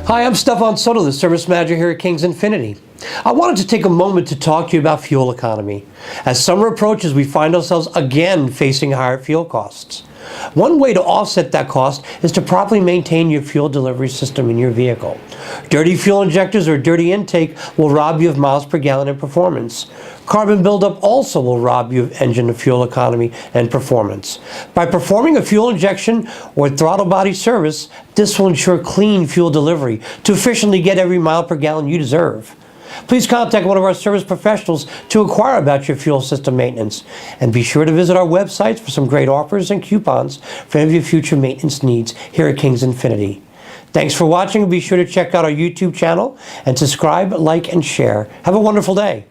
Hi, I'm Stephan Soto, the Service Manager here at King's Infiniti. I wanted to take a moment to talk to you about fuel economy. As summer approaches, we find ourselves again facing higher fuel costs. One way to offset that cost is to properly maintain your fuel delivery system in your vehicle. Dirty fuel injectors or dirty intake will rob you of miles per gallon in performance. Carbon buildup also will rob you of engine and fuel economy and performance. By performing a fuel injection or throttle body service, this will ensure clean fuel delivery to efficiently get every mile per gallon you deserve. Please contact one of our service professionals to inquire about your fuel system maintenance. And be sure to visit our websites for some great offers and coupons for any of your future maintenance needs here at King's Infiniti. Thanks for watching, and be sure to check out our YouTube channel and subscribe, like, and share. Have a wonderful day.